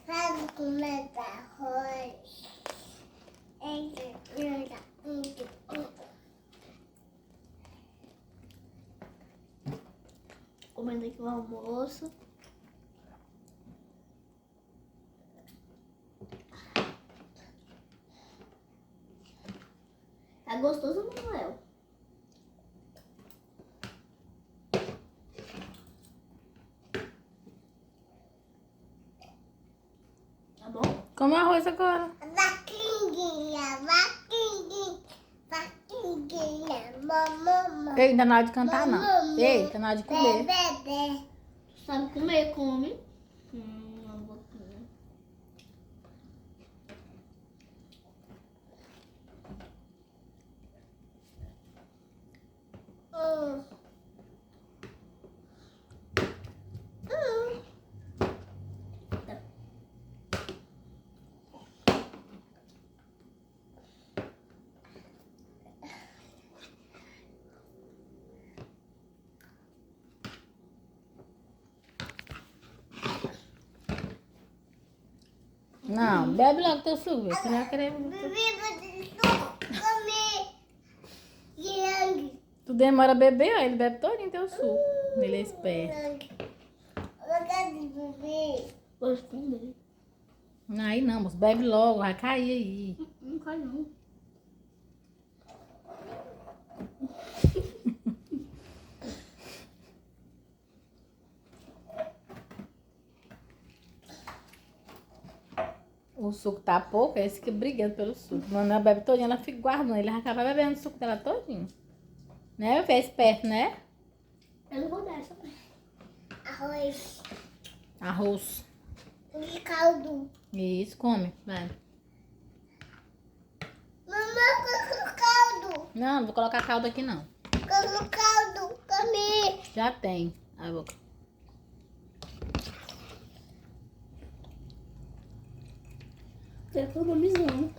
Sabe comer arroz? Comendo aqui o almoço. Tá gostoso, Manuel? Tá bom? Come arroz agora. Vaquinha, vaquinha, vaquinha, mamãe. Ei, não tá na hora de cantar, não. Ei, tá na hora de comer. Bebê. Sabe comer, come. Uma boquinha. Não, bebe logo teu suco. Você não vai querer. Bebê, comer. Yang. Tu demora a beber, ó. Ele bebe todinho teu suco. Ele é esperto. Eu quero beber. Vou esconder. Aí não, moço. Bebe logo. Vai cair aí. Não cai não. O suco tá pouco, é esse que brigando pelo suco. Quando ela bebe todinho, ela fica guardando. Ele acaba bebendo o suco dela todinho. Né, meu filho? É esperto, né? Eu não vou dar essa. Arroz. Arroz. De caldo. Isso, come. Vai. Mamãe, coloca caldo. Não, não vou colocar caldo aqui, não. Coloca caldo. Comer. Já tem. Aí eu vou... Economizando.